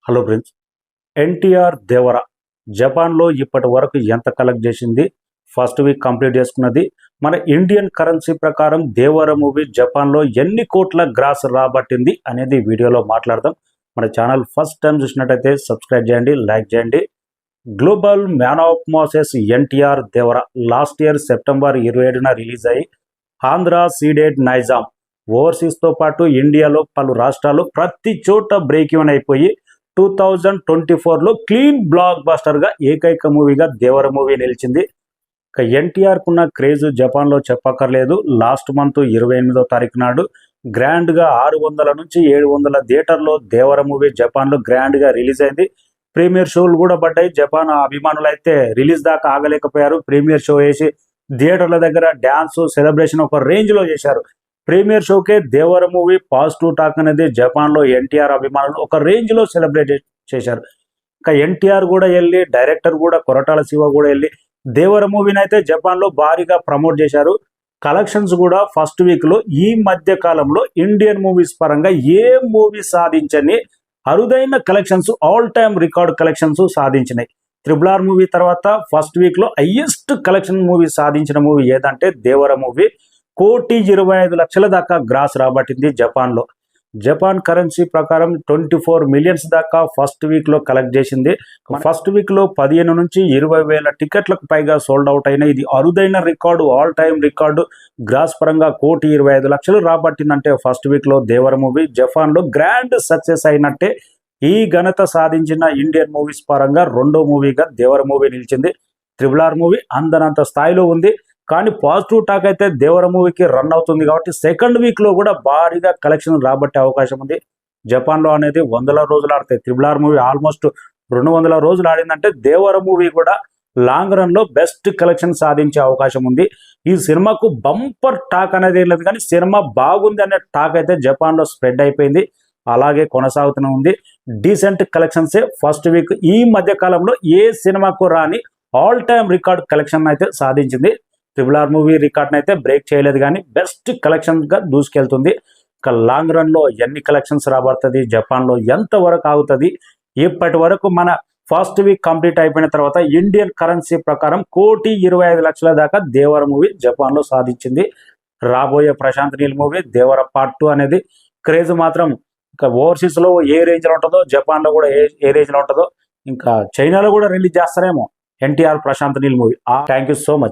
Hello friends. NTR దేవర జపాన్లో ఇప్పటి వరకు ఎంత కలెక్ట్ చేసింది? ఫస్ట్ వీక్ కంప్లీట్ చేసుకున్నది. మన ఇండియన్ కరెన్సీ ప్రకారం దేవర మూవీ జపాన్లో ఎన్ని కోట్ల గ్రాస్ రాబట్టింది అనేది వీడియోలో మాట్లాడదాం. మన ఛానల్ ఫస్ట్ టైం చూసినట్టయితే సబ్స్క్రైబ్ చేయండి, లైక్ చేయండి. Global man of masses NTR Devara last year September 27న రిలీజ్ అయ్యి ఆంధ్ర సీడెడ్ నైజాం ఓవర్సీస్తో పాటు ఇండియాలో పలు రాష్ట్రాలు ప్రతి చోట బ్రేక్ ఈవెన్ అయిపోయి 2024లో క్లీన్ బ్లాక్ బస్టర్గా ఏకైక మూవీగా దేవర మూవీ నిలిచింది. ఇక ఎన్టీఆర్కు ఉన్న క్రేజ్ జపాన్లో చెప్పక్కర్లేదు. లాస్ట్ మంత్ 28వ తారీఖు నాడు గ్రాండ్గా 600 నుంచి 700 థియేటర్లో దేవర మూవీ జపాన్లో గ్రాండ్గా రిలీజ్ అయింది. ప్రీమియర్ షోలు కూడా పడ్డాయి. జపాన్ అభిమానులు అయితే రిలీజ్ దాకా ఆగలేకపోయారు. ప్రీమియర్ షో వేసి థియేటర్ల దగ్గర డ్యాన్స్ సెలబ్రేషన్ ఒక రేంజ్లో చేశారు. ప్రీమియర్ షోకే దేవర మూవీ పాజిటివ్ టాక్ అనేది జపాన్లో ఎన్టీఆర్ అభిమానులు ఒక రేంజ్లో సెలబ్రేట్ చేశారు. ఇంకా ఎన్టీఆర్ కూడా వెళ్ళి, డైరెక్టర్ కూడా కొరటాల శివ కూడా వెళ్ళి దేవర మూవీని అయితే జపాన్లో భారీగా ప్రమోట్ చేశారు. కలెక్షన్స్ కూడా ఫస్ట్ వీక్లో ఈ మధ్య కాలంలో ఇండియన్ మూవీస్ పరంగా ఏ మూవీ సాధించని అరుదైన collections, all time record collections సాధించినాయి. RRR మూవీ తర్వాత ఫస్ట్ వీక్లో హైయెస్ట్ కలెక్షన్ మూవీ సాధించిన మూవీ ఏదంటే దేవర మూవీ. 1,25,00,000 దాకా గ్రాస్ రాబట్టింది జపాన్లో. జపాన్ కరెన్సీ ప్రకారం 24 మిలియన్స్ దాకా ఫస్ట్ వీక్లో కలెక్ట్ చేసింది. ఫస్ట్ వీక్లో 15 నుంచి 20,000 టికెట్లకు పైగా సోల్డ్ అవుట్ అయిన ఇది అరుదైన record, all time record. Gross పరంగా 1,25,00,000 రాబట్టిందంటే ఫస్ట్ వీక్లో దేవర మూవీ జపాన్లో గ్రాండ్ సక్సెస్ అయినట్టే. ఈ ఘనత సాధించిన ఇండియన్ మూవీస్ పరంగా రెండో మూవీగా దేవర మూవీ నిలిచింది. RRR మూవీ అందనంత స్థాయిలో ఉంది. కానీ పాజిటివ్ టాక్ అయితే దేవర మూవీకి రన్ అవుతుంది కాబట్టి సెకండ్ వీక్లో కూడా భారీగా కలెక్షన్ రాబట్టే అవకాశం ఉంది. జపాన్లో అనేది 100 రోజులు ఆడతాయి. RRR మూవీ ఆల్మోస్ట్ 200 రోజులు ఆడిందంటే దేవర మూవీ కూడా లాంగ్ రన్లో బెస్ట్ కలెక్షన్ సాధించే అవకాశం ఉంది. ఈ సినిమాకు బంపర్ టాక్ అనేది ఏం లేదు, కానీ సినిమా బాగుంది అనే టాక్ అయితే జపాన్లో స్ప్రెడ్ అయిపోయింది. అలాగే కొనసాగుతూనే ఉంది. డీసెంట్ కలెక్షన్సే ఫస్ట్ వీక్. ఈ మధ్య కాలంలో ఏ సినిమాకు రాని ఆల్ టైమ్ రికార్డ్ కలెక్షన్ అయితే సాధించింది. RRR మూవీ రికార్డ్ని అయితే బ్రేక్ చేయలేదు, కానీ బెస్ట్ కలెక్షన్గా దూసుకెళ్తుంది. ఇక లాంగ్ రన్లో ఎన్ని కలెక్షన్స్ రాబడుతుంది, జపాన్లో ఎంతవరకు ఆగుతుంది? ఇప్పటి వరకు మన ఫస్ట్ వీక్ కంప్లీట్ అయిపోయిన తర్వాత ఇండియన్ కరెన్సీ ప్రకారం 1,25,00,000 దాకా దేవర మూవీ జపాన్లో సాధించింది. రాబోయే ప్రశాంత్ నీల్ మూవీ దేవర పార్ట్ 2 అనేది క్రేజ్ మాత్రం ఇంకా ఓవర్సీస్లో ఏ రేంజ్లో ఉంటుందో, జపాన్లో కూడా ఏ రేంజ్లో ఉంటుందో, ఇంకా చైనాలో కూడా రిలీజ్ చేస్తారేమో NTR Prashanth Neel movie. Thank you so much.